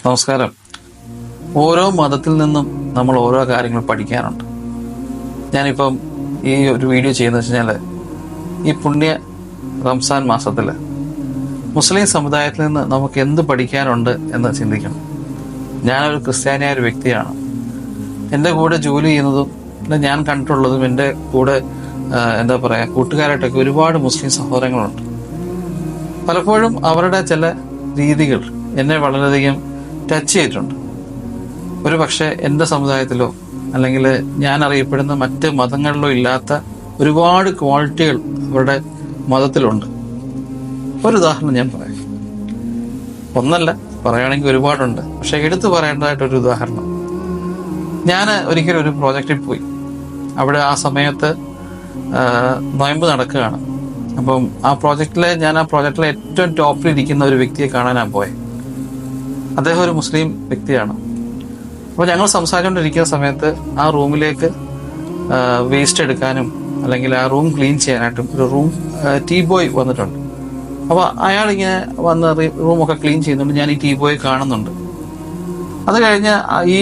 നമസ്കാരം. ഓരോ മതത്തിൽ നിന്നും നമ്മൾ ഓരോ കാര്യങ്ങൾ പഠിക്കാനുണ്ട്. ഞാനിപ്പം ഈ ഒരു വീഡിയോ ചെയ്യുന്നത് വെച്ച് കഴിഞ്ഞാൽ ഈ പുണ്യ റംസാൻ മാസത്തിൽ മുസ്ലിം സമുദായത്തിൽ നിന്ന് നമുക്ക് എന്ത് പഠിക്കാനുണ്ട് എന്ന് ചിന്തിക്കണം. ഞാനൊരു ക്രിസ്ത്യാനിയായ ഒരു വ്യക്തിയാണ്. എൻ്റെ കൂടെ ജോലി ചെയ്യുന്നതും ഞാൻ കണ്ടിട്ടുള്ളതും എൻ്റെ കൂടെ കൂട്ടുകാരായിട്ടൊക്കെ ഒരുപാട് മുസ്ലിം സഹോദരങ്ങളുണ്ട്. പലപ്പോഴും അവരുടെ ചില രീതികൾ എന്നെ വളരെയധികം ടച്ച് ചെയ്തിട്ടുണ്ട്. ഒരു പക്ഷേ എൻ്റെ സമുദായത്തിലോ അല്ലെങ്കിൽ ഞാൻ അറിയപ്പെടുന്ന മറ്റ് മതങ്ങളിലോ ഇല്ലാത്ത ഒരുപാട് ക്വാളിറ്റികൾ അവരുടെ മതത്തിലുണ്ട്. ഒരു ഉദാഹരണം ഞാൻ പറയാം. ഒന്നല്ല, പറയുകയാണെങ്കിൽ ഒരുപാടുണ്ട്. പക്ഷെ എടുത്തു പറയേണ്ടതായിട്ടൊരു ഉദാഹരണം, ഞാൻ ഒരിക്കലും ഒരു പ്രോജക്റ്റിൽ പോയി. അവിടെ ആ സമയത്ത് നൊയമ്പ് നടക്കുകയാണ്. അപ്പം ആ പ്രോജക്റ്റിലെ ഏറ്റവും ടോപ്പിലിരിക്കുന്ന ഒരു വ്യക്തിയെ കാണാനാണ് പോയത്. അദ്ദേഹം ഒരു മുസ്ലിം വ്യക്തിയാണ്. അപ്പോൾ ഞങ്ങൾ സംസാരിച്ചുകൊണ്ടിരിക്കുന്ന സമയത്ത് ആ റൂമിലേക്ക് വേസ്റ്റ് എടുക്കാനും അല്ലെങ്കിൽ ആ റൂം ക്ലീൻ ചെയ്യാനായിട്ടും ഒരു റൂം ടീ ബോയ് വന്നിട്ടുണ്ട്. അപ്പോൾ അയാളിങ്ങനെ വന്ന് റൂമൊക്കെ ക്ലീൻ ചെയ്യുന്നുണ്ട്. ഞാൻ ഈ ടീ ബോയ് കാണുന്നുണ്ട്. അത് കഴിഞ്ഞ് ഈ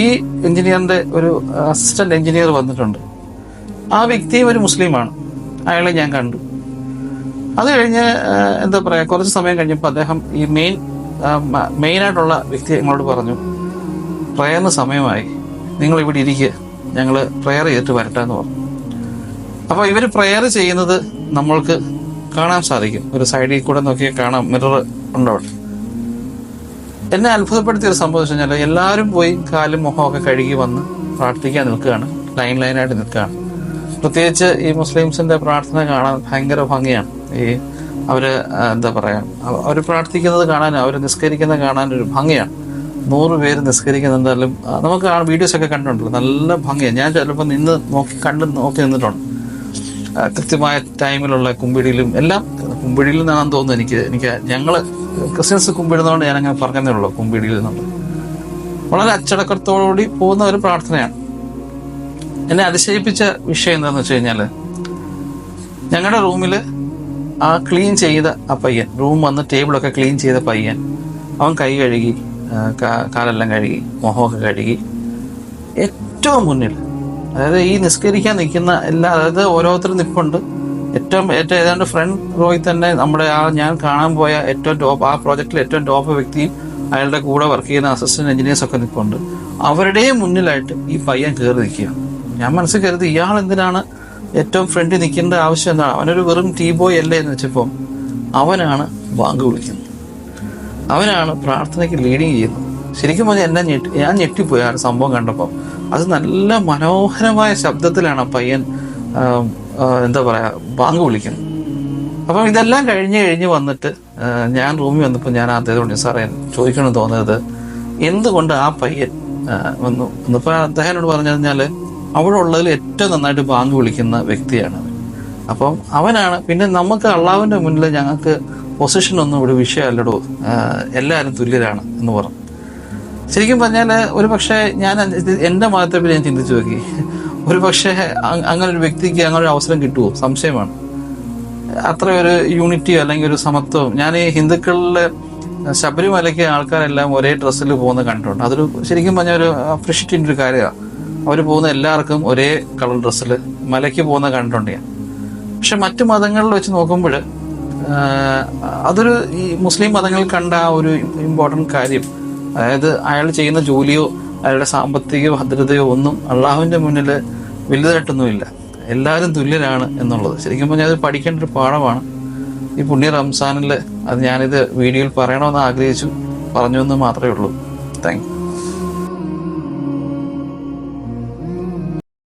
എഞ്ചിനീയറിൻ്റെ ഒരു അസിസ്റ്റന്റ് എഞ്ചിനീയർ വന്നിട്ടുണ്ട്. ആ വ്യക്തിയും ഒരു മുസ്ലിമാണ്. അയാളെ ഞാൻ കണ്ടു. അത് കഴിഞ്ഞ് കുറച്ച് സമയം കഴിഞ്ഞപ്പോൾ അദ്ദേഹം ഈ മെയിനായിട്ടുള്ള വ്യക്തി ഞങ്ങളോട് പറഞ്ഞു, പ്രയറിന് സമയമായി, നിങ്ങൾ ഇവിടെ ഇരിക്കുക, ഞങ്ങൾ പ്രയർ ചെയ്തിട്ട് വരട്ടെ എന്ന് പറഞ്ഞു. അപ്പോൾ ഇവർ പ്രയർ ചെയ്യുന്നത് നമ്മൾക്ക് കാണാൻ സാധിക്കും. ഒരു സൈഡിൽ കൂടെ നോക്കിയാൽ കാണാം, മിറർ ഉണ്ടവിടെ. എന്നെ അത്ഭുതപ്പെടുത്തിയൊരു സംഭവം വെച്ച് കഴിഞ്ഞാൽ എല്ലാവരും പോയി കാലും മുഖമൊക്കെ കഴുകി വന്ന് പ്രാർത്ഥിക്കാൻ നിൽക്കുകയാണ്, ലൈനായിട്ട് നിൽക്കുകയാണ്. പ്രത്യേകിച്ച് ഈ മുസ്ലിംസിന്റെ പ്രാർത്ഥന കാണാൻ ഭയങ്കര ഭംഗിയാണ്. ഈ അവര് അവർ പ്രാർത്ഥിക്കുന്നത് കാണാനും അവർ നിസ്കരിക്കുന്നത് കാണാൻ ഒരു ഭംഗിയാണ്. 100 പേര് നിസ്കരിക്കുന്നുണ്ടാലും നമുക്ക് ആ വീഡിയോസ് ഒക്കെ കണ്ടിട്ടുണ്ടല്ലോ, നല്ല ഭംഗിയാണ്. ഞാൻ ചിലപ്പോൾ നോക്കി നിന്നിട്ടുണ്ട്. കൃത്യമായ ടൈമിലുള്ള കുമ്പിടിയിലും എല്ലാം. കുമ്പിടിയിൽ നിന്നാണെന്ന് തോന്നുന്നു എനിക്ക് ഞങ്ങള് ക്രിസ്ത്യൻസ് കുമ്പിടുന്നതുകൊണ്ട് ഞാനങ്ങനെ പറഞ്ഞതേ ഉള്ളൂ. കുമ്പിടിയിൽ നിന്നുണ്ട് വളരെ അച്ചടക്കത്തോടുകൂടി പോകുന്ന ഒരു പ്രാർത്ഥനയാണ്. എന്നെ അതിശയിപ്പിച്ച വിഷയം എന്താണെന്ന് വെച്ച് കഴിഞ്ഞാൽ, ഞങ്ങളുടെ റൂമിൽ ആ ക്ലീൻ ചെയ്ത ആ പയ്യൻ, റൂം വന്ന് ടേബിളൊക്കെ ക്ലീൻ ചെയ്ത പയ്യൻ, അവൻ കൈ കഴുകി, കാലെല്ലാം കഴുകി, മുഖമൊക്കെ കഴുകി, ഏറ്റവും മുന്നിൽ, അതായത് ഈ നിസ്കരിക്കാൻ നിൽക്കുന്ന അതായത് ഓരോരുത്തരും നിൽപ്പുണ്ട്. ഏതാണ്ട് ഫ്രണ്ട് റോയിൽ തന്നെ നമ്മുടെ ഞാൻ കാണാൻ പോയ ഏറ്റവും ടോപ്പ്, ആ പ്രോജക്റ്റിലെ ഏറ്റവും ടോപ്പ് വ്യക്തിയും അയാളുടെ കൂടെ വർക്ക് ചെയ്യുന്ന അസിസ്റ്റന്റ് എഞ്ചിനീയേഴ്സ് ഒക്കെ നിൽപ്പുണ്ട്. അവരുടെയും മുന്നിലായിട്ട് ഈ പയ്യൻ കയറി നിൽക്കുക. ഞാൻ മനസ്സിൽ കരുതി, ഇയാൾ എന്തിനാണ് ഏറ്റവും ഫ്രണ്ടിൽ നിൽക്കേണ്ട ആവശ്യം എന്താണ്? അവനൊരു വെറും ടീ ബോയ് അല്ലേ എന്ന് വെച്ചപ്പോൾ അവനാണ് ബാങ്ക് വിളിക്കുന്നത്, അവനാണ് പ്രാർത്ഥനയ്ക്ക് ലീഡിങ് ചെയ്യുന്നത്. ശരിക്കും പറഞ്ഞാൽ ഞാൻ ഞെട്ടിപ്പോയി ആ സംഭവം കണ്ടപ്പോൾ. അത് നല്ല മനോഹരമായ ശബ്ദത്തിലാണ് ആ പയ്യൻ ബാങ്ക് വിളിക്കുന്നത്. അപ്പം ഇതെല്ലാം കഴിഞ്ഞ് വന്നിട്ട് ഞാൻ റൂമിൽ വന്നപ്പോൾ ഞാൻ അദ്ദേഹത്തോട് സാറേ ചോദിക്കണമെന്ന് തോന്നുന്നത്, എന്തുകൊണ്ട് ആ പയ്യൻ വന്നപ്പോൾ അദ്ദേഹത്തിനോട് പറഞ്ഞു കഴിഞ്ഞാൽ അവിടെ ഉള്ളതിൽ ഏറ്റവും നന്നായിട്ട് ബാങ്ക് വിളിക്കുന്ന വ്യക്തിയാണ് അവൻ. അപ്പം അവനാണ്. പിന്നെ നമുക്ക് അള്ളാഹുവിൻ്റെ മുന്നിൽ ഞങ്ങൾക്ക് പൊസിഷനൊന്നും ഇവിടെ വിഷയമല്ലടോ, എല്ലാവരും തുല്യരാണ് എന്ന് പറഞ്ഞു. ശരിക്കും പറഞ്ഞാൽ ഒരു പക്ഷേ ഞാൻ എൻ്റെ മതത്തെ പറ്റി ഞാൻ ചിന്തിച്ചു നോക്കി. ഒരു പക്ഷേ അങ്ങനെ ഒരു വ്യക്തിക്ക് അങ്ങനെ ഒരു അവസരം കിട്ടുമോ? സംശയമാണ്. അത്ര ഒരു യൂണിറ്റിയോ അല്ലെങ്കിൽ ഒരു സമത്വം. ഞാൻ ഈ ഹിന്ദുക്കളിൽ ശബരിമലയ്ക്ക് ആൾക്കാരെല്ലാം ഒരേ ഡ്രസ്സിൽ പോകുന്നത് കണ്ടിട്ടുണ്ട്. അതൊരു ശരിക്കും പറഞ്ഞാൽ ഒരു അപ്രീഷിയേറ്റ് ഒരു കാര്യമാണ്. അവർ പോകുന്ന എല്ലാവർക്കും ഒരേ കളർ ഡ്രസ്സിൽ മലയ്ക്ക് പോകുന്ന കണ്ടിട്ടുണ്ട് ഞാൻ. പക്ഷെ മറ്റു മതങ്ങളിൽ വെച്ച് നോക്കുമ്പോൾ അതൊരു ഈ മുസ്ലിം മതങ്ങളിൽ കണ്ട ആ ഒരു ഇമ്പോർട്ടൻറ്റ് കാര്യം, അതായത് അയാൾ ചെയ്യുന്ന ജോലിയോ അയാളുടെ സാമ്പത്തിക ഭദ്രതയോ ഒന്നും അള്ളാഹുവിൻ്റെ മുന്നിൽ വലുതായിട്ടൊന്നുമില്ല. എല്ലാവരും തുല്യരാണ് എന്നുള്ളത് ശരിക്കും പറഞ്ഞാൽ അത് പഠിക്കേണ്ട ഒരു പാഠമാണ്. ഈ പുണ്യ റംസാനിൽ അത് ഞാനിത് വീഡിയോയിൽ പറയണമെന്ന് ആഗ്രഹിച്ചു, പറഞ്ഞു എന്ന് മാത്രമേ ഉള്ളൂ. Thank you.